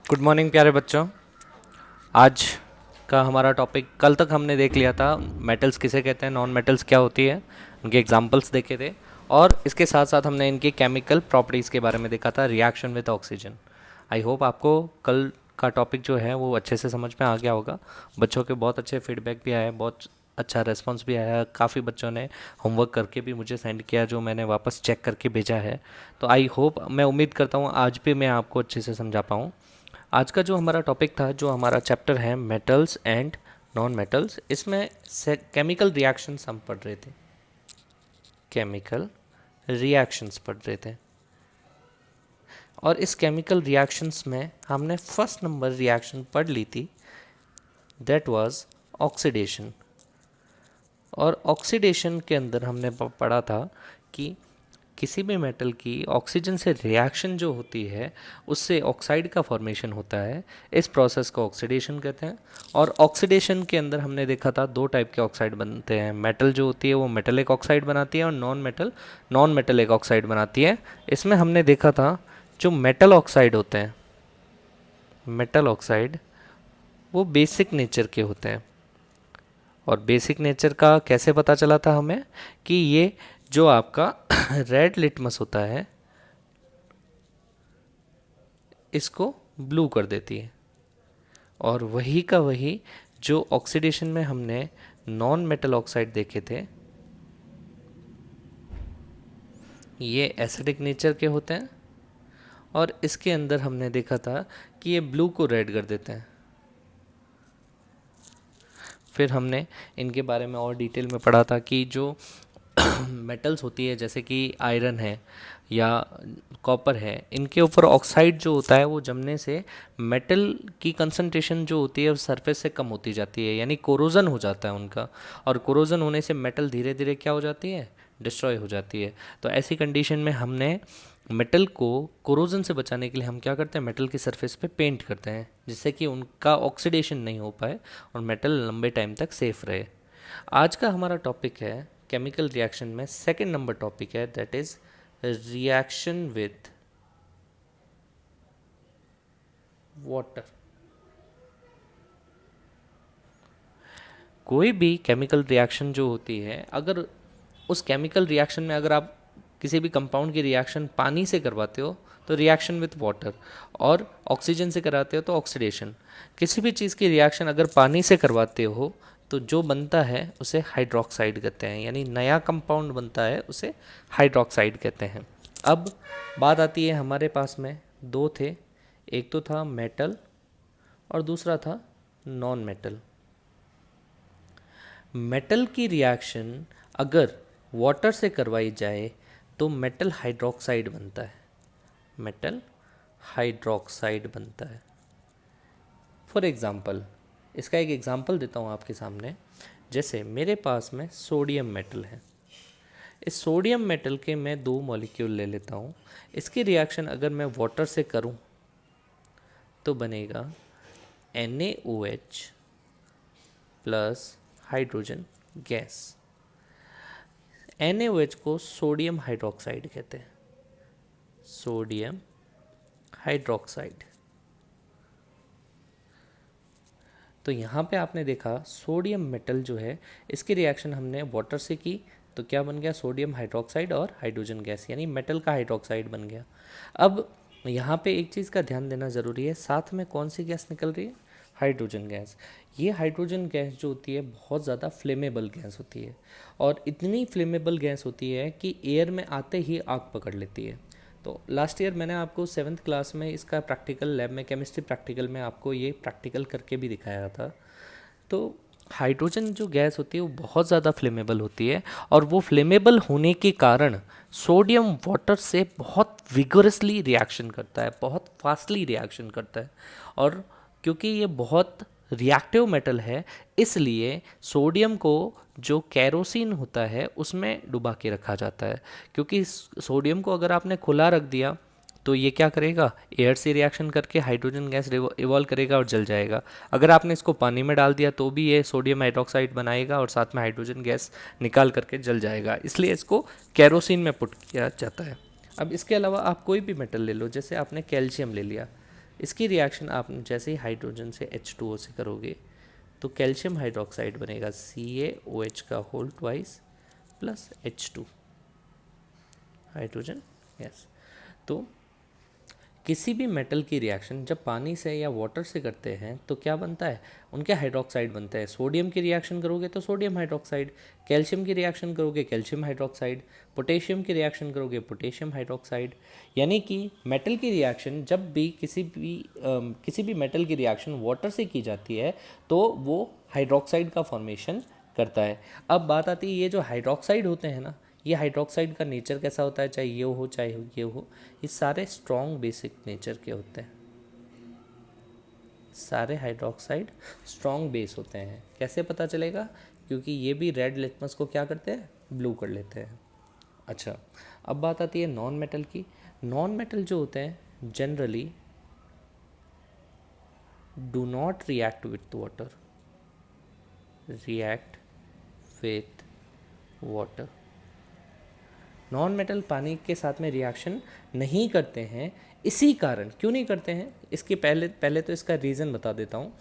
Good morning प्यारे बच्चों। आज का हमारा टॉपिक, कल तक हमने देख लिया था मेटल्स किसे कहते हैं, नॉन मेटल्स क्या होती है, उनके एग्जांपल्स देखे थे। और इसके साथ साथ हमने इनकी केमिकल प्रॉपर्टीज़ के बारे में देखा था, reaction with oxygen. I hope आपको कल का टॉपिक जो है वो अच्छे से समझ में आ गया होगा। बच्चों के बहुत अच्छे फीडबैक भी आए, बहुत अच्छा रेस्पॉन्स भी आया। काफ़ी बच्चों ने होमवर्क करके भी मुझे सेंड किया, जो मैंने वापस चेक करके भेजा है। तो आई होप, मैं उम्मीद करता हूँ आज भी मैं आपको अच्छे से समझा पाऊँ। आज का जो हमारा टॉपिक था, जो हमारा चैप्टर है मेटल्स एंड नॉन मेटल्स, इसमें से केमिकल रिएक्शंस हम पढ़ रहे थे। केमिकल रिएक्शंस पढ़ रहे थे। और इस केमिकल रिएक्शंस में हमने फर्स्ट नंबर रिएक्शन पढ़ ली थी, दैट वाज ऑक्सीडेशन। और ऑक्सीडेशन के अंदर हमने पढ़ा था कि किसी भी मेटल की ऑक्सीजन से रिएक्शन जो होती है, उससे ऑक्साइड का फॉर्मेशन होता है। इस प्रोसेस को ऑक्सीडेशन कहते हैं। और ऑक्सीडेशन के अंदर हमने देखा था दो टाइप के ऑक्साइड बनते हैं। मेटल जो होती है वो मेटलिक ऑक्साइड बनाती है, और नॉन मेटलिक ऑक्साइड बनाती है। इसमें हमने देखा था जो मेटल ऑक्साइड होते हैं, मेटल ऑक्साइड वो बेसिक नेचर के होते हैं। और बेसिक नेचर का कैसे पता चला था हमें, कि ये जो आपका रेड लिटमस होता है, इसको ब्लू कर देती है। और वही का वही जो ऑक्सीडेशन में हमने नॉन मेटल ऑक्साइड देखे थे, ये एसिडिक नेचर के होते हैं। और इसके अंदर हमने देखा था कि ये ब्लू को रेड कर देते हैं। फिर हमने इनके बारे में और डिटेल में पढ़ा था कि जो मेटल्स होती है, जैसे कि आयरन है या कॉपर है, इनके ऊपर ऑक्साइड जो होता है वो जमने से मेटल की कंसंट्रेशन जो होती है वो सरफेस से कम होती जाती है, यानी कोरोजन हो जाता है उनका। और कोरोजन होने से मेटल धीरे धीरे क्या हो जाती है, डिस्ट्रॉय हो जाती है। तो ऐसी कंडीशन में हमने मेटल को कोरोजन से बचाने के लिए हम क्या करते हैं, मेटल की सरफेस पे पेंट करते हैं, जिससे कि उनका ऑक्सीडेशन नहीं हो पाए और मेटल लंबे टाइम तक सेफ रहे। आज का हमारा टॉपिक है केमिकल रिएक्शन में सेकंड नंबर टॉपिक है, that is reaction with water. कोई भी केमिकल रिएक्शन जो होती है, अगर उस केमिकल रिएक्शन में अगर आप किसी भी कंपाउंड की रिएक्शन पानी से करवाते हो तो रिएक्शन विथ वाटर, और ऑक्सीजन से कराते हो तो ऑक्सीडेशन। किसी भी चीज़ की रिएक्शन अगर पानी से करवाते हो तो जो बनता है उसे हाइड्रोक्साइड कहते हैं, यानी नया कंपाउंड बनता है उसे हाइड्रोक्साइड कहते हैं। अब बात आती है, हमारे पास में दो थे, एक तो था मेटल और दूसरा था नॉन मेटल। मेटल की रिएक्शन अगर वाटर से करवाई जाए तो मेटल हाइड्रोक्साइड बनता है, मेटल हाइड्रोक्साइड बनता है। फॉर एग्ज़ाम्पल, इसका एक एग्ज़ाम्पल देता हूँ आपके सामने। जैसे मेरे पास में सोडियम मेटल है। इस सोडियम मेटल के मैं दो मॉलिक्यूल ले लेता हूँ। इसकी रिएक्शन अगर मैं वाटर से करूँ तो बनेगा NaOH plus hydrogen gas. NaOH को सोडियम हाइड्रोक्साइड कहते हैं, सोडियम हाइड्रोक्साइड। तो यहाँ पे आपने देखा सोडियम मेटल जो है, इसकी रिएक्शन हमने वाटर से की तो क्या बन गया, सोडियम हाइड्रोक्साइड और हाइड्रोजन गैस, यानी मेटल का हाइड्रोक्साइड बन गया। अब यहाँ पे एक चीज़ का ध्यान देना ज़रूरी है, साथ में कौन सी गैस निकल रही है, हाइड्रोजन गैस। ये हाइड्रोजन गैस जो होती है बहुत ज़्यादा फ्लेमेबल गैस होती है, और इतनी फ्लेमेबल गैस होती है कि एयर में आते ही आग पकड़ लेती है। तो लास्ट ईयर मैंने आपको 7th क्लास में इसका प्रैक्टिकल लैब में, केमिस्ट्री प्रैक्टिकल में आपको ये प्रैक्टिकल करके भी दिखाया था। तो हाइड्रोजन जो गैस होती है वो बहुत ज़्यादा फ्लेमेबल होती है, और वो फ्लेमेबल होने के कारण सोडियम वाटर से बहुत विगोरसली रिएक्शन करता है, बहुत फास्टली रिएक्शन करता है। और क्योंकि ये बहुत रिएक्टिव मेटल है, इसलिए सोडियम को जो कैरोसिन होता है उसमें डुबा के रखा जाता है। क्योंकि सोडियम को अगर आपने खुला रख दिया तो ये क्या करेगा, एयर से रिएक्शन करके हाइड्रोजन गैस इवॉल्व करेगा और जल जाएगा। अगर आपने इसको पानी में डाल दिया तो भी ये सोडियम हाइड्रोक्साइड बनाएगा और साथ में हाइड्रोजन गैस निकाल करके जल जाएगा, इसलिए इसको कैरोसिन में पुट किया जाता है। अब इसके अलावा आप कोई भी मेटल ले लो, जैसे आपने कैल्शियम ले लिया। इसकी रिएक्शन आप जैसे ही हाइड्रोजन से H2O से करोगे तो कैल्शियम हाइड्रोक्साइड बनेगा CaOH का whole twice plus H2 hydrogen yes. तो किसी भी मेटल की रिएक्शन जब पानी से या वाटर से करते हैं तो क्या बनता है, उनके हाइड्रोक्साइड बनते हैं। सोडियम की रिएक्शन करोगे तो सोडियम हाइड्रोक्साइड, कैल्शियम की रिएक्शन करोगे कैल्शियम हाइड्रोक्साइड, पोटेशियम की रिएक्शन करोगे पोटेशियम हाइड्रोक्साइड। यानी कि मेटल की रिएक्शन जब भी किसी भी मेटल की रिएक्शन वाटर से की जाती है तो वो हाइड्रोक्साइड का फॉर्मेशन करता है। अब बात आती है ये जो हाइड्रोक्साइड होते हैं ना, ये हाइड्रोक्साइड का नेचर कैसा होता है, चाहे ये हो चाहे ये हो, ये सारे स्ट्रॉन्ग बेसिक नेचर के होते हैं। सारे हाइड्रोक्साइड स्ट्रॉन्ग बेस होते हैं। कैसे पता चलेगा, क्योंकि ये भी रेड लिटमस को क्या करते हैं, ब्लू कर लेते हैं। अच्छा, अब बात आती है नॉन मेटल की। नॉन मेटल जो होते हैं generally do not react with water, react with water. Non metal पानी के साथ में रिएक्शन नहीं करते हैं। इसी कारण क्यों नहीं करते हैं, इसके पहले तो इसका रीज़न बता देता हूँ।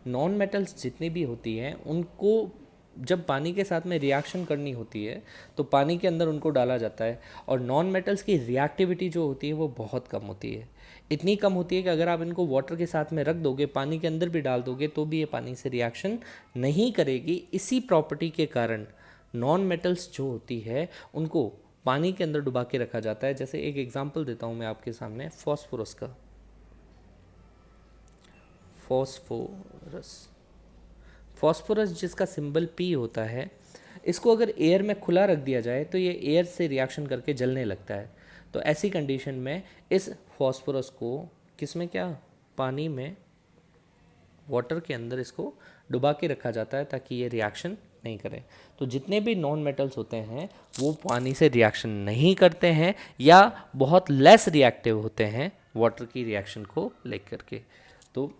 नॉन मेटल्स जितनी भी होती हैं उनको जब पानी के साथ में रिएक्शन करनी होती है तो पानी के अंदर उनको डाला जाता है, और नॉन मेटल्स की रिएक्टिविटी जो होती है वो बहुत कम होती है। इतनी कम होती है कि अगर आप इनको वाटर के साथ में रख दोगे, पानी के अंदर भी डाल दोगे, तो भी ये पानी से रिएक्शन नहीं करेगी। इसी प्रॉपर्टी के कारण नॉन मेटल्स जो होती है उनको पानी के अंदर डुबा के रखा जाता है। जैसे एक एग्जांपल देता हूँ मैं आपके सामने, फॉस्फोरस का। फॉस्फोरस जिसका सिंबल P होता है, इसको अगर एयर में खुला रख दिया जाए तो ये एयर से रिएक्शन करके जलने लगता है। तो ऐसी कंडीशन में इस फॉस्फोरस को किस में, क्या, पानी में, वाटर के अंदर इसको डुबा के रखा जाता है ताकि ये रिएक्शन नहीं करें। तो जितने भी नॉन मेटल्स होते हैं वो पानी से रिएक्शन नहीं करते हैं या बहुत लेस रिएक्टिव होते हैं वाटर की रिएक्शन को लेकर के। तो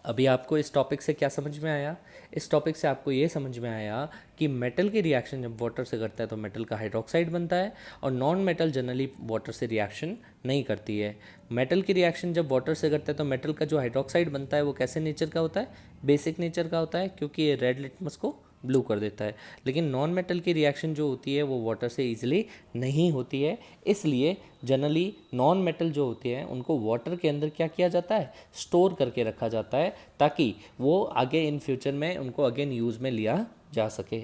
अभी आपको इस टॉपिक से क्या समझ में आया, इस टॉपिक से आपको ये समझ में आया कि मेटल की रिएक्शन जब वाटर से करता है तो मेटल का हाइड्रोक्साइड बनता है, और नॉन मेटल जनरली वाटर से रिएक्शन नहीं करती है। मेटल की रिएक्शन जब वाटर से करता है तो मेटल का जो हाइड्रोक्साइड बनता है वो कैसे नेचर का होता है, बेसिक नेचर का होता है, क्योंकि ये रेड लिटमस को ब्लू कर देता है। लेकिन नॉन मेटल की रिएक्शन जो होती है वो वाटर से ईजिली नहीं होती है, इसलिए जनरली नॉन मेटल जो होते हैं उनको वाटर के अंदर क्या किया जाता है, स्टोर करके रखा जाता है, ताकि वो आगे इन फ्यूचर में उनको अगेन यूज़ में लिया जा सके।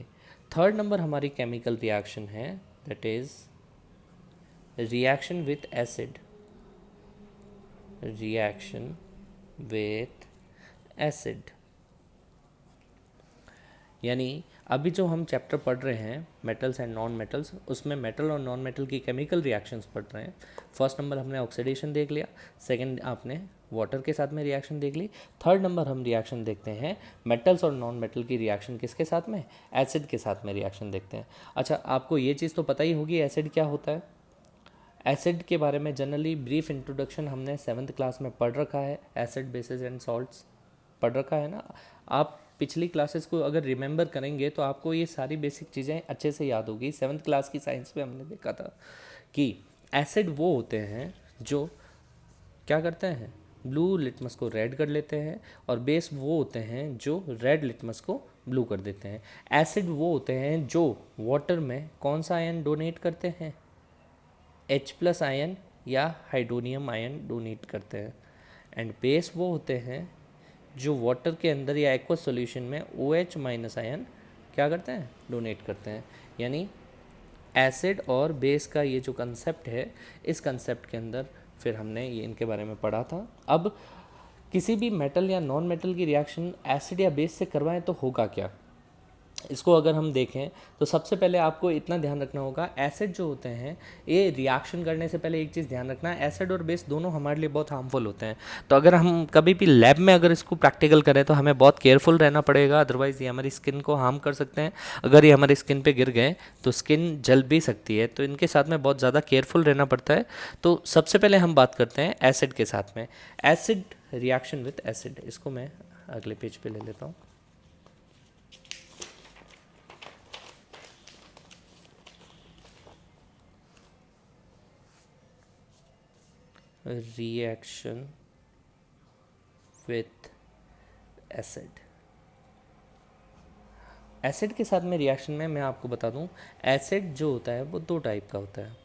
थर्ड नंबर हमारी केमिकल रिएक्शन है, that is reaction with acid. Reaction with acid यानी अभी जो हम चैप्टर पढ़ रहे हैं मेटल्स एंड नॉन मेटल्स, उसमें मेटल और नॉन मेटल की केमिकल रिएक्शंस पढ़ रहे हैं। फर्स्ट नंबर हमने ऑक्सीडेशन देख लिया, सेकंड आपने वाटर के साथ में रिएक्शन देख ली, थर्ड नंबर हम रिएक्शन देखते हैं मेटल्स और नॉन मेटल की रिएक्शन किसके साथ में, एसिड के साथ में रिएक्शन देखते हैं। अच्छा, आपको ये चीज़ तो पता ही होगी एसिड क्या होता है। एसिड के बारे में जनरली ब्रीफ इंट्रोडक्शन हमने 7th क्लास में पढ़ रखा है, एसिड बेसिस एंड सॉल्ट्स पढ़ रखा है ना। आप पिछली क्लासेस को अगर रिमेंबर करेंगे तो आपको ये सारी बेसिक चीज़ें अच्छे से याद होगी। 7th क्लास की साइंस में हमने देखा था कि एसिड वो होते हैं जो क्या करते हैं, ब्लू लिटमस को रेड कर लेते हैं, और बेस वो होते हैं जो रेड लिटमस को ब्लू कर देते हैं। एसिड वो होते हैं जो वाटर में कौन सा आयन डोनेट करते हैं, H+ आयन या हाइड्रोनियम आयन डोनेट करते हैं। एंड बेस वो होते हैं जो वाटर के अंदर या एक्वस सॉल्यूशन में OH- आयन क्या करते हैं, डोनेट करते हैं। यानी एसिड और बेस का ये जो कंसेप्ट है, इस कंसेप्ट के अंदर फिर हमने ये इनके बारे में पढ़ा था। अब किसी भी मेटल या नॉन मेटल की रिएक्शन एसिड या बेस से करवाएं तो होगा क्या, इसको अगर हम देखें तो सबसे पहले आपको इतना ध्यान रखना होगा, एसिड जो होते हैं ये रिएक्शन करने से पहले एक चीज़ ध्यान रखना है, एसिड और बेस दोनों हमारे लिए बहुत हार्मफुल होते हैं। तो अगर हम कभी भी लैब में अगर इसको प्रैक्टिकल करें तो हमें बहुत केयरफुल रहना पड़ेगा, अदरवाइज़ ये हमारी स्किन को हार्म कर सकते हैं। अगर ये हमारी स्किन पर गिर गए तो स्किन जल भी सकती है, तो इनके साथ में बहुत ज़्यादा केयरफुल रहना पड़ता है। तो सबसे पहले हम बात करते हैं एसिड के साथ में, एसिड रिएक्शन विथ एसिड। इसको मैं अगले पेज पे ले लेता हूँ। Reaction with acid. एसिड के साथ में रिएक्शन में मैं आपको बता दूं, एसिड जो होता है वो दो टाइप का होता है।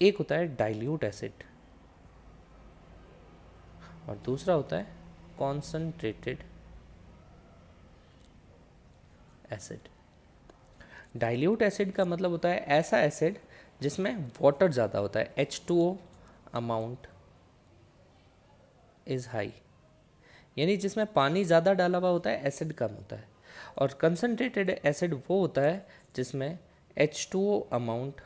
एक होता है डाइल्यूट एसिड और दूसरा होता है कॉन्सनट्रेटेड एसिड। डाइल्यूट एसिड का मतलब होता है ऐसा एसिड जिसमें वाटर ज़्यादा होता है, H2O अमाउंट इज़ हाई, यानी जिसमें पानी ज़्यादा डाला हुआ होता है, एसिड कम होता है। और कंसनट्रेटेड एसिड वो होता है जिसमें H2O amount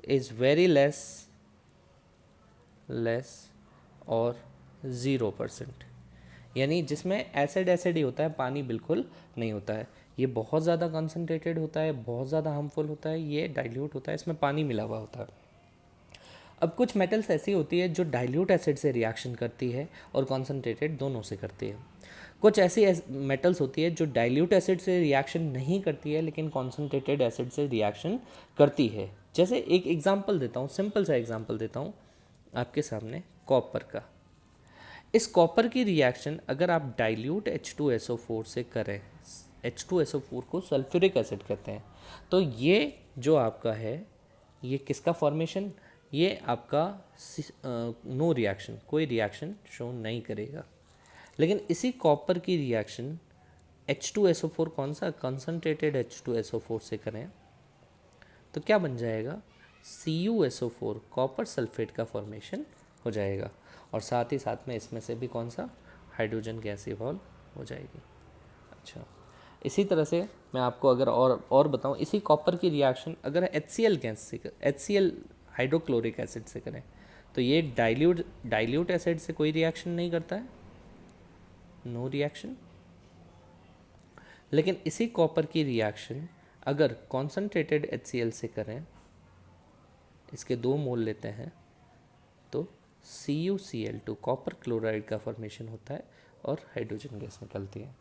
is very less और 0%, यानी जिसमें एसिड एसिड ही होता है, पानी बिल्कुल नहीं होता है। ये बहुत ज़्यादा कंसनट्रेटेड होता है, बहुत ज़्यादा हार्मफुल होता है। ये डाइल्यूट होता है, इसमें पानी मिला हुआ होता है। अब कुछ मेटल्स ऐसी होती है जो डाइल्यूट एसिड से रिएक्शन करती है और कॉन्सनट्रेटेड दोनों से करती है। कुछ ऐसी मेटल्स होती है जो डाइल्यूट एसिड से रिएक्शन नहीं करती है लेकिन कॉन्सनट्रेटेड एसिड से रिएक्शन करती है। जैसे एक एग्जांपल देता हूँ, सिंपल सा एग्जांपल देता हूँ आपके सामने, कॉपर का। इस कॉपर की रिएक्शन अगर आप डाइल्यूट H2SO4 से करें, H2SO4 को सल्फ्यूरिक एसिड कहते हैं, तो ये जो आपका है, ये किसका फॉर्मेशन, ये आपका नो रिएक्शन, कोई रिएक्शन शो नहीं करेगा। लेकिन इसी कॉपर की रिएक्शन H2SO4 कौन सा कंसनट्रेटेड H2SO4 से करें तो क्या बन जाएगा, CuSO4 कॉपर सल्फेट का फॉर्मेशन हो जाएगा और साथ ही साथ में इसमें से भी कौन सा हाइड्रोजन गैस इवॉल्व हो जाएगी। अच्छा, इसी तरह से मैं आपको अगर और बताऊं, इसी कॉपर की रिएक्शन अगर HCl गैस से HCl हाइड्रोक्लोरिक एसिड से करें तो ये डाइल्यूट एसिड से कोई रिएक्शन नहीं करता है, नो रिएक्शन। लेकिन इसी कॉपर की रिएक्शन अगर कॉन्सनट्रेटेड HCl से करें, इसके 2 मोल लेते हैं तो CuCl2 कॉपर क्लोराइड का फॉर्मेशन होता है और हाइड्रोजन गैस निकलती है।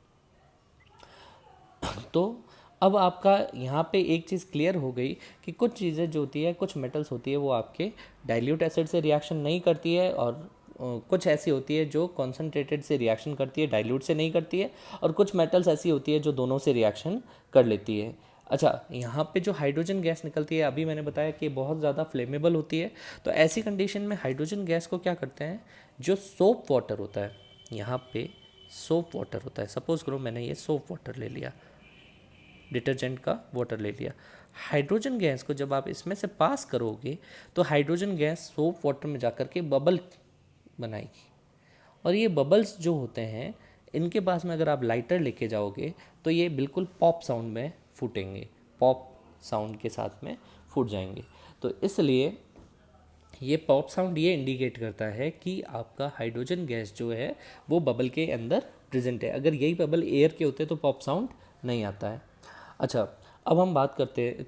तो अब आपका यहाँ पे एक चीज़ क्लियर हो गई कि कुछ चीज़ें जो होती है, कुछ मेटल्स होती है वो आपके डाइल्यूट एसिड से रिएक्शन नहीं करती है और कुछ ऐसी होती है जो कॉन्सनट्रेटेड से रिएक्शन करती है, डाइल्यूट से नहीं करती है, और कुछ मेटल्स ऐसी होती है जो दोनों से रिएक्शन कर लेती है। अच्छा, यहाँ पे जो हाइड्रोजन गैस निकलती है, अभी मैंने बताया कि बहुत ज़्यादा फ्लेमेबल होती है, तो ऐसी कंडीशन में हाइड्रोजन गैस को क्या करते हैं, जो सोप वाटर होता है, यहाँ पे सोप वाटर होता है, सपोज करो मैंने ये सोप वाटर ले लिया, डिटर्जेंट का वाटर ले लिया, हाइड्रोजन गैस को जब आप इसमें से पास करोगे तो हाइड्रोजन गैस सोप वाटर में जाकर के बबल बनाएगी, और ये बबल्स जो होते हैं इनके पास में अगर आप लाइटर लेके जाओगे तो ये बिल्कुल पॉप साउंड में फूटेंगे, पॉप साउंड के साथ में फूट जाएंगे। तो इसलिए ये पॉप साउंड ये इंडिकेट करता है कि आपका हाइड्रोजन गैस जो है वो बबल के अंदर प्रेजेंट है। अगर यही बबल एयर के होते तो पॉप साउंड नहीं आता है। अच्छा, अब हम बात कर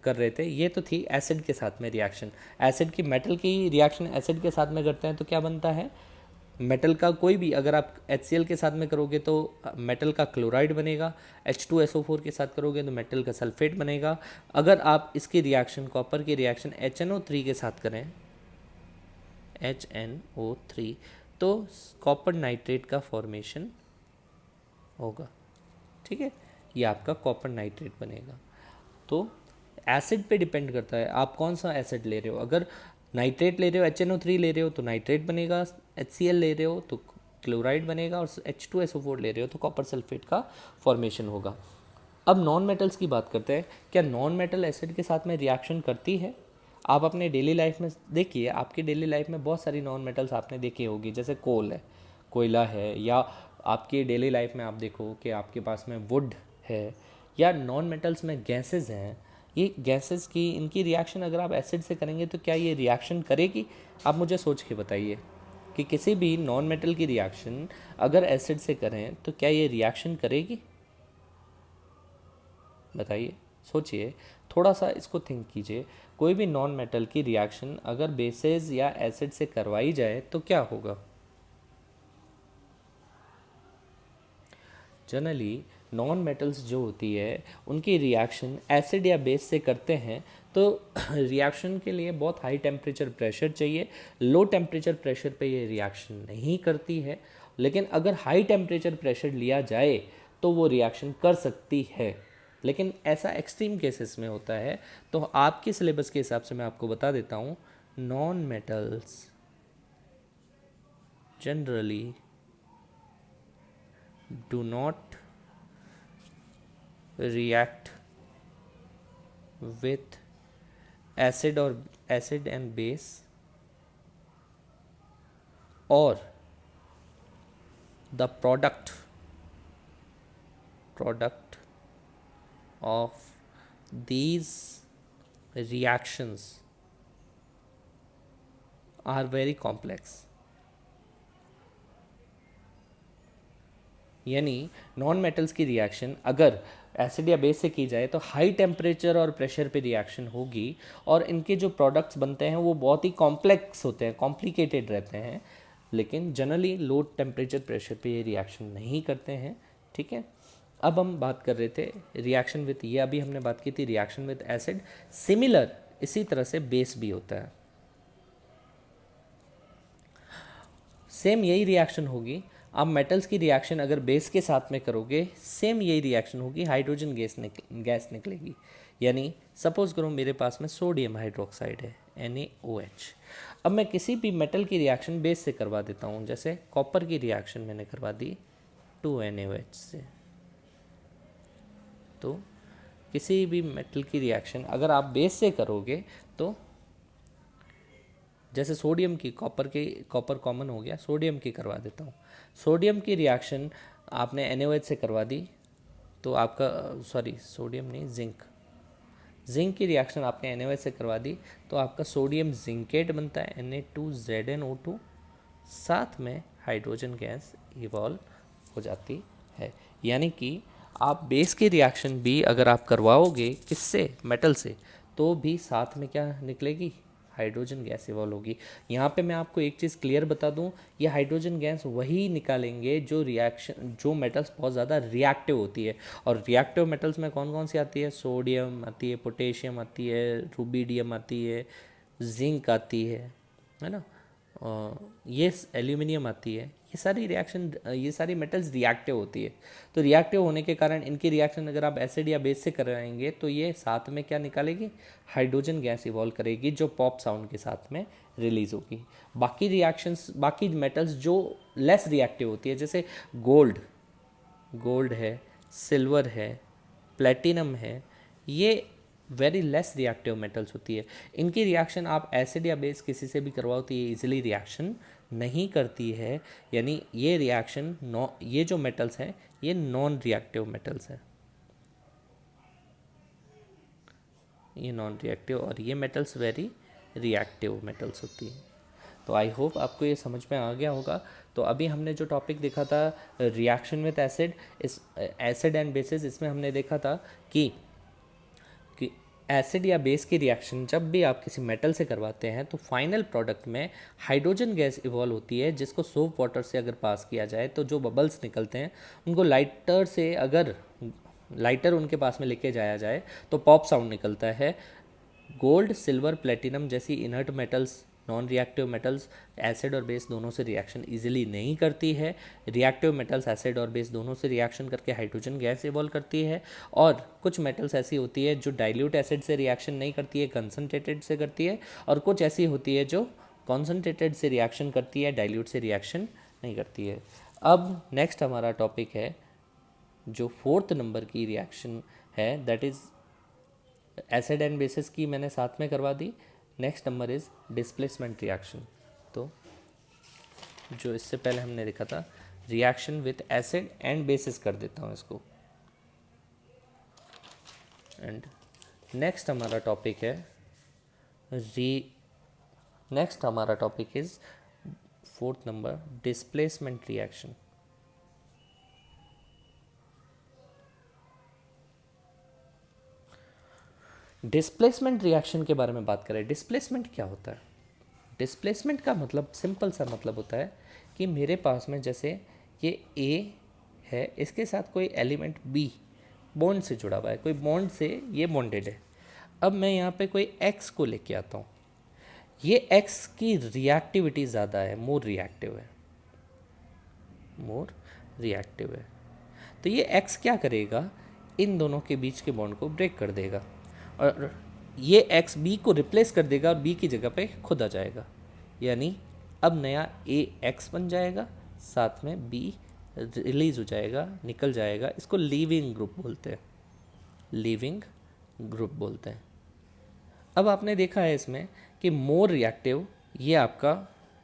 रहे थे, ये तो थी एसिड के साथ में रिएक्शन। एसिड की मेटल की रिएक्शन एसिड के साथ में करते हैं तो क्या बनता है, मेटल का कोई भी अगर आप HCl के साथ में करोगे तो मेटल का क्लोराइड बनेगा, H2SO4 के साथ करोगे तो मेटल का सल्फेट बनेगा। अगर आप इसकी रिएक्शन कॉपर की रिएक्शन HNO3 के साथ करें, HNO3, तो कॉपर नाइट्रेट का फॉर्मेशन होगा। ठीक है, ये आपका कॉपर नाइट्रेट बनेगा। तो एसिड पे डिपेंड करता है आप कौन सा एसिड ले रहे हो। अगर नाइट्रेट ले रहे हो, HNO3 ले रहे हो तो नाइट्रेट बनेगा, HCl ले रहे हो तो क्लोराइड बनेगा, और H2SO4 ले रहे हो तो कॉपर सल्फेट का फॉर्मेशन होगा। अब नॉन मेटल्स की बात करते हैं। क्या नॉन मेटल एसिड के साथ में रिएक्शन करती है? आप अपने डेली लाइफ में देखिए, आपकी डेली लाइफ में बहुत सारी नॉन मेटल्स आपने देखी होगी, जैसे कोल है, कोयला है, या आपकी डेली लाइफ में आप देखो कि आपके पास में वुड है, या नॉन मेटल्स में गैसेस हैं। ये गैसेस की इनकी रिएक्शन अगर आप एसिड से करेंगे तो क्या ये रिएक्शन करेगी? आप मुझे सोच के बताइए कि किसी भी नॉन मेटल की रिएक्शन अगर एसिड से करें तो क्या ये रिएक्शन करेगी? बताइए, सोचिए, थोड़ा सा इसको थिंक कीजिए। कोई भी नॉन मेटल की रिएक्शन अगर बेसेस या एसिड से करवाई जाए तो क्या होगा? जनरली नॉन मेटल्स जो होती है उनकी रिएक्शन एसिड या बेस से करते हैं तो रिएक्शन के लिए बहुत हाई टेम्परेचर प्रेशर चाहिए। लो टेम्परेचर प्रेशर पे ये रिएक्शन नहीं करती है, लेकिन अगर हाई टेम्परेचर प्रेशर लिया जाए तो वो रिएक्शन कर सकती है, लेकिन ऐसा एक्सट्रीम केसेस में होता है। तो आपके सिलेबस के हिसाब से मैं आपको बता देता हूँ, non metals generally do not react with acid and base or the product of these reactions are very complex। यानी नॉन मेटल्स की रिएक्शन अगर एसिड या बेस से की जाए तो हाई टेम्परेचर और प्रेशर पे रिएक्शन होगी, और इनके जो प्रोडक्ट्स बनते हैं वो बहुत ही कॉम्प्लेक्स होते हैं, कॉम्प्लिकेटेड रहते हैं, लेकिन जनरली लो टेम्परेचर प्रेशर पे ये रिएक्शन नहीं करते हैं। ठीक है, अब हम बात कर रहे थे रिएक्शन विथ, ये अभी हमने बात की थी रिएक्शन विथ एसिड। सिमिलर इसी तरह से बेस भी होता है, सेम यही रिएक्शन होगी। आप मेटल्स की रिएक्शन अगर बेस के साथ में करोगे, सेम यही रिएक्शन होगी, हाइड्रोजन गैस निकलेगी। यानी सपोज करो मेरे पास में सोडियम हाइड्रोक्साइड है NaOH। अब मैं किसी भी मेटल की रिएक्शन बेस से करवा देता हूँ, जैसे कॉपर की रिएक्शन मैंने करवा दी 2NaOH से। तो किसी भी मेटल की रिएक्शन अगर आप बेस से करोगे तो जैसे सोडियम की कॉपर कॉमन हो गया, सोडियम की करवा देता हूँ। सोडियम की रिएक्शन आपने NaOH से करवा दी तो आपका सोडियम नहीं, जिंक की रिएक्शन आपने NaOH से करवा दी तो आपका सोडियम जिंकेट बनता है Na2ZnO2, साथ में हाइड्रोजन गैस इवॉल्व हो जाती है। यानी कि आप बेस की रिएक्शन भी अगर आप करवाओगे किससे, मेटल से, तो भी साथ में क्या निकलेगी, हाइड्रोजन गैस इवॉल्व होगी। यहाँ पे मैं आपको एक चीज़ क्लियर बता दूँ, ये हाइड्रोजन गैस वही निकालेंगे जो मेटल्स बहुत ज़्यादा रिएक्टिव होती है। और रिएक्टिव मेटल्स में कौन कौन सी आती है, सोडियम आती है, पोटेशियम आती है, रूबीडियम आती है, जिंक आती है ना, ये एल्यूमिनियम आती है। ये सारी मेटल्स रिएक्टिव होती है। तो रिएक्टिव होने के कारण इनकी रिएक्शन अगर आप एसिड या बेस से कराएंगे तो ये साथ में क्या निकालेगी, हाइड्रोजन गैस इवॉल्व करेगी, जो पॉप साउंड के साथ में रिलीज होगी। बाकी मेटल्स जो लेस रिएक्टिव होती है, जैसे गोल्ड है, सिल्वर है, प्लेटिनम है, ये वेरी लेस रिएक्टिव मेटल्स होती है। इनकी रिएक्शन आप एसिड या बेस किसी से भी करवाओ तो ये इजीली रिएक्शन नहीं करती है। यानी ये जो मेटल्स हैं ये नॉन रिएक्टिव मेटल्स हैं, ये नॉन रिएक्टिव, और ये मेटल्स वेरी रिएक्टिव मेटल्स होती हैं। तो आई होप आपको ये समझ में आ गया होगा। तो अभी हमने जो टॉपिक देखा था reaction with acid and basis, इसमें हमने देखा था कि एसिड या बेस की रिएक्शन जब भी आप किसी मेटल से करवाते हैं तो फाइनल प्रोडक्ट में हाइड्रोजन गैस इवॉल्व होती है, जिसको सोप वाटर से अगर पास किया जाए तो जो बबल्स निकलते हैं उनको लाइटर उनके पास में लेके जाया जाए तो पॉप साउंड निकलता है। गोल्ड, सिल्वर, प्लेटिनम जैसी inert metals, non reactive metals acid और बेस दोनों से रिएक्शन इजीली नहीं करती है। रिएक्टिव मेटल्स एसिड और बेस दोनों से रिएक्शन करके हाइड्रोजन गैस इवॉल्व करती है। और कुछ मेटल्स ऐसी होती है जो डाइल्यूट एसिड से रिएक्शन नहीं करती है, कंसनट्रेटेड से करती है, और कुछ ऐसी होती है जो कॉन्सनट्रेटेड से रिएक्शन करती है, डाइल्यूट से रिएक्शन नहीं करती है। अब नेक्स्ट हमारा टॉपिक है जो 4th नंबर की रिएक्शन है, that is acid and bases की मैंने साथ में करवा दी। Next number is displacement reaction. तो जो इससे पहले हमने देखा था reaction with acid and bases कर देता हूँ इसको। एंड नेक्स्ट हमारा topic is 4th number displacement reaction. Displacement reaction के बारे में बात करें, डिस्प्लेसमेंट क्या होता है? डिस्प्लेसमेंट का मतलब सिंपल सा मतलब होता है कि मेरे पास में जैसे ये A है, इसके साथ कोई एलिमेंट बी बॉन्ड से जुड़ा हुआ है, कोई बॉन्ड से ये बॉन्डेड है। अब मैं यहाँ पे कोई एक्स को लेके आता हूँ, ये एक्स की रिएक्टिविटी ज़्यादा है, मोर रिएक्टिव है, मोर रिएक्टिव है। तो ये एक्स क्या करेगा, इन दोनों के बीच के बॉन्ड को ब्रेक कर देगा और ये एक्स बी को रिप्लेस कर देगा और बी की जगह पे खुद आ जाएगा। यानी अब नया ए एक्स बन जाएगा, साथ में बी रिलीज हो जाएगा, निकल जाएगा। इसको लीविंग ग्रुप बोलते हैं, लीविंग ग्रुप बोलते हैं। अब आपने देखा है इसमें कि मोर रिएक्टिव ये आपका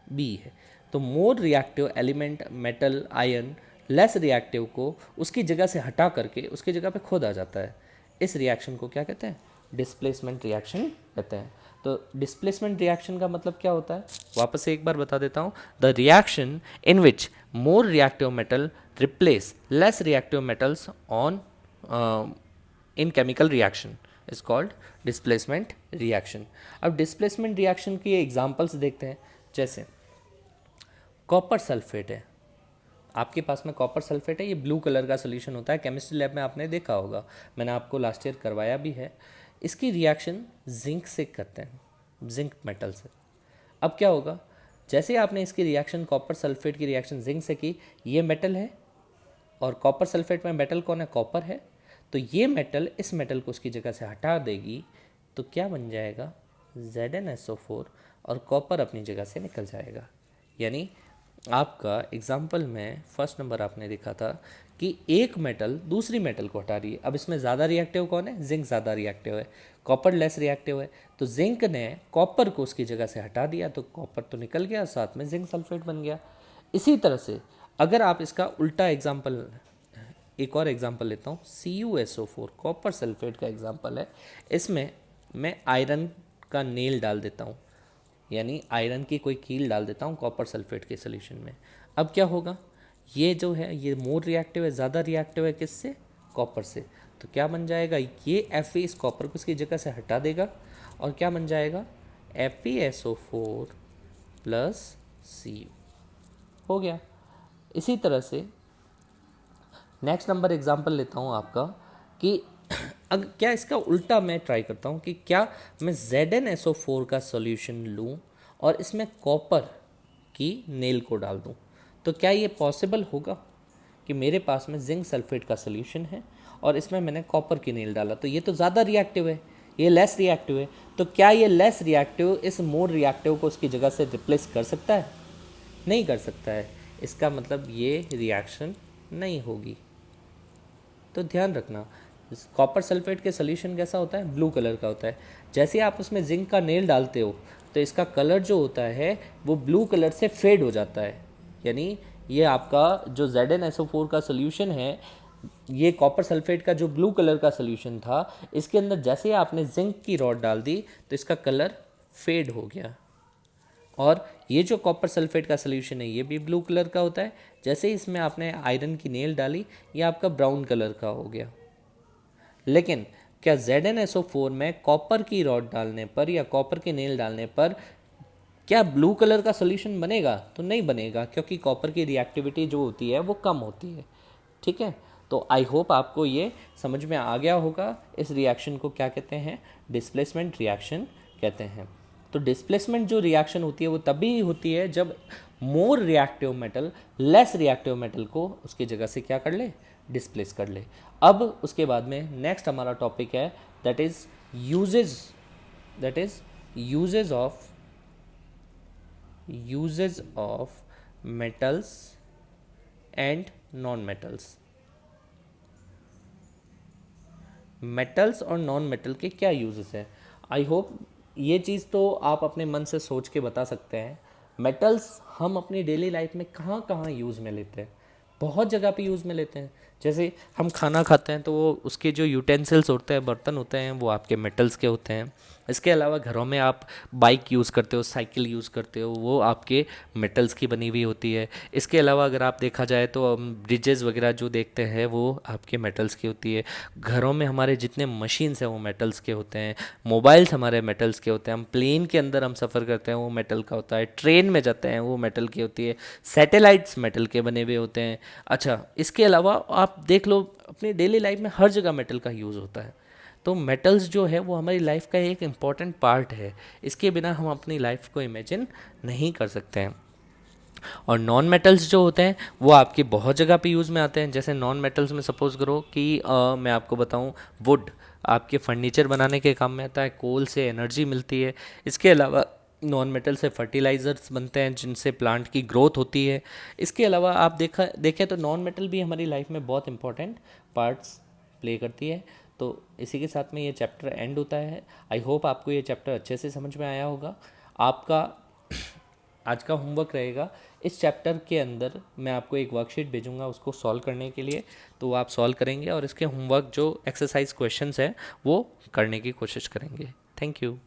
बी है, तो more reactive element metal ion less reactive को उसकी जगह से हटा करके उसकी जगह पे खुद आ जाता है। इस रिएक्शन को क्या कहते हैं, डिस्प्लेसमेंट रिएक्शन कहते हैं। तो डिस्प्लेसमेंट रिएक्शन का मतलब क्या होता है, वापस से एक बार बता देता हूँ। The reaction in which more reactive metal replace less reactive metals on in chemical reaction is called displacement reaction. अब डिस्प्लेसमेंट रिएक्शन की एग्जांपल्स देखते हैं। जैसे कॉपर सल्फेट है, आपके पास में कॉपर सल्फेट है, ये ब्लू कलर का सोल्यूशन होता है, केमिस्ट्री लैब में आपने देखा होगा, मैंने आपको लास्ट ईयर करवाया भी है। इसकी रिएक्शन जिंक से करते हैं, जिंक मेटल से। अब क्या होगा, जैसे आपने इसकी रिएक्शन कॉपर सल्फेट की रिएक्शन जिंक से की, ये मेटल है और कॉपर सल्फेट में मेटल कौन है, कॉपर है, तो ये मेटल इस मेटल को उसकी जगह से हटा देगी, तो क्या बन जाएगा, ZnSO4, और कॉपर अपनी जगह से निकल जाएगा। यानी आपका एग्जाम्पल में फर्स्ट नंबर आपने देखा था कि एक मेटल दूसरी मेटल को हटा रही है। अब इसमें ज़्यादा रिएक्टिव कौन है, जिंक ज़्यादा रिएक्टिव है, कॉपर लेस रिएक्टिव है, तो जिंक ने कॉपर को उसकी जगह से हटा दिया, तो कॉपर तो निकल गया, साथ में जिंक सल्फेट बन गया। इसी तरह से अगर आप इसका उल्टा एग्जाम्पल, एक और एग्जाम्पल लेता हूँ, CuSO4 कॉपर सल्फेट का एग्जाम्पल है। इसमें मैं आयरन का नेल डाल देता हूँ, यानी आयरन की कोई कील डाल देता हूँ कॉपर सल्फेट के सोल्यूशन में। अब क्या होगा, ये जो है ये मोर रिएक्टिव है, ज़्यादा रिएक्टिव है किससे, कॉपर से, तो क्या बन जाएगा, ये Fe इस कॉपर को इसकी जगह से हटा देगा और क्या बन जाएगा, FeSO4 प्लस Cu हो गया। इसी तरह से नेक्स्ट नंबर एग्जांपल लेता हूँ आपका कि अगर क्या इसका उल्टा मैं ट्राई करता हूँ कि क्या मैं ZnSO4 का सॉल्यूशन लूँ और इसमें कॉपर की नेल को डाल दूँ, तो क्या ये पॉसिबल होगा कि मेरे पास में जिंक सल्फेट का सॉल्यूशन है और इसमें मैंने कॉपर की नेल डाला, तो ये तो ज़्यादा रिएक्टिव है, ये लेस रिएक्टिव है, तो क्या ये लेस रिएक्टिव इस मोर रिएक्टिव को उसकी जगह से रिप्लेस कर सकता है, नहीं कर सकता है। इसका मतलब ये रिएक्शन नहीं होगी। तो ध्यान रखना, कॉपर सल्फेट के सोल्यूशन कैसा होता है, ब्लू कलर का होता है। जैसे आप उसमें जिंक का नेल डालते हो तो इसका कलर जो होता है वो ब्लू कलर से फेड हो जाता है। यानी ये आपका जो ZnSO4 का सोल्यूशन है, ये कॉपर सल्फेट का जो ब्लू कलर का सोल्यूशन था, इसके अंदर जैसे आपने जिंक की रॉड डाल दी तो इसका कलर फेड हो गया। और ये जो कॉपर सल्फेट का सोल्यूशन है ये भी ब्लू कलर का होता है, जैसे ही इसमें आपने आयरन की नेल डाली ये आपका ब्राउन कलर का हो गया। लेकिन क्या ZnSO4 में कॉपर की रॉड डालने पर या कॉपर की नेल डालने पर क्या ब्लू कलर का सोल्यूशन बनेगा, तो नहीं बनेगा, क्योंकि कॉपर की रिएक्टिविटी जो होती है वो कम होती है। ठीक है, तो आई होप आपको ये समझ में आ गया होगा। इस रिएक्शन को क्या कहते हैं, डिस्प्लेसमेंट रिएक्शन कहते हैं। तो डिस्प्लेसमेंट जो रिएक्शन होती है वो तभी होती है जब more reactive metal less reactive metal को उसकी जगह से क्या कर ले, डिस्प्लेस कर ले। अब उसके बाद में नेक्स्ट हमारा टॉपिक है that is usage of metals and non metals. Metals और नॉन मेटल के क्या यूजेस हैं। आई होप ये चीज़ तो आप अपने मन से सोच के बता सकते हैं। मेटल्स हम अपनी डेली लाइफ में कहाँ कहाँ यूज़ में लेते हैं, बहुत जगह पे यूज़ में लेते हैं। जैसे हम खाना खाते हैं तो वो उसके जो यूटेंसिल्स होते हैं, बर्तन होते हैं, वो आपके मेटल्स के होते हैं। इसके अलावा घरों में आप बाइक यूज़ करते हो, साइकिल यूज़ करते हो, वो आपके मेटल्स की बनी हुई होती है। इसके अलावा अगर आप देखा जाए तो ब्रिजेस वगैरह जो देखते हैं वो आपके मेटल्स की होती है। घरों में हमारे जितने मशीन्स हैं वो मेटल्स के होते हैं। मोबाइल्स हमारे मेटल्स के होते हैं। हम प्लेन के अंदर हम सफ़र करते हैं वो मेटल का होता है। ट्रेन में जाते हैं वो मेटल की होती है। सैटेलाइट्स मेटल के बने हुए होते हैं। अच्छा, इसके अलावा आप देख लो अपनी डेली लाइफ में हर जगह मेटल का यूज़ होता है। तो मेटल्स जो है वो हमारी लाइफ का एक इम्पॉर्टेंट पार्ट है। इसके बिना हम अपनी लाइफ को इमेजिन नहीं कर सकते हैं। और नॉन मेटल्स जो होते हैं वो आपकी बहुत जगह पे यूज़ में आते हैं। जैसे नॉन मेटल्स में सपोज़ करो कि मैं आपको बताऊं, वुड आपके फर्नीचर बनाने के काम में आता है। कोल से एनर्जी मिलती है। इसके अलावा नॉन मेटल से फर्टिलाइज़र्स बनते हैं जिनसे प्लांट की ग्रोथ होती है। इसके अलावा आप देखें तो नॉन मेटल भी हमारी लाइफ में बहुत इंपॉर्टेंट पार्ट्स प्ले करती है। तो इसी के साथ में ये चैप्टर एंड होता है। आई होप आपको ये चैप्टर अच्छे से समझ में आया होगा। आपका आज का होमवर्क रहेगा, इस चैप्टर के अंदर मैं आपको एक वर्कशीट भेजूंगा उसको सॉल्व करने के लिए। तो वो आप सॉल्व करेंगे और इसके होमवर्क जो एक्सरसाइज क्वेश्चंस हैं वो करने की कोशिश करेंगे। Thank you.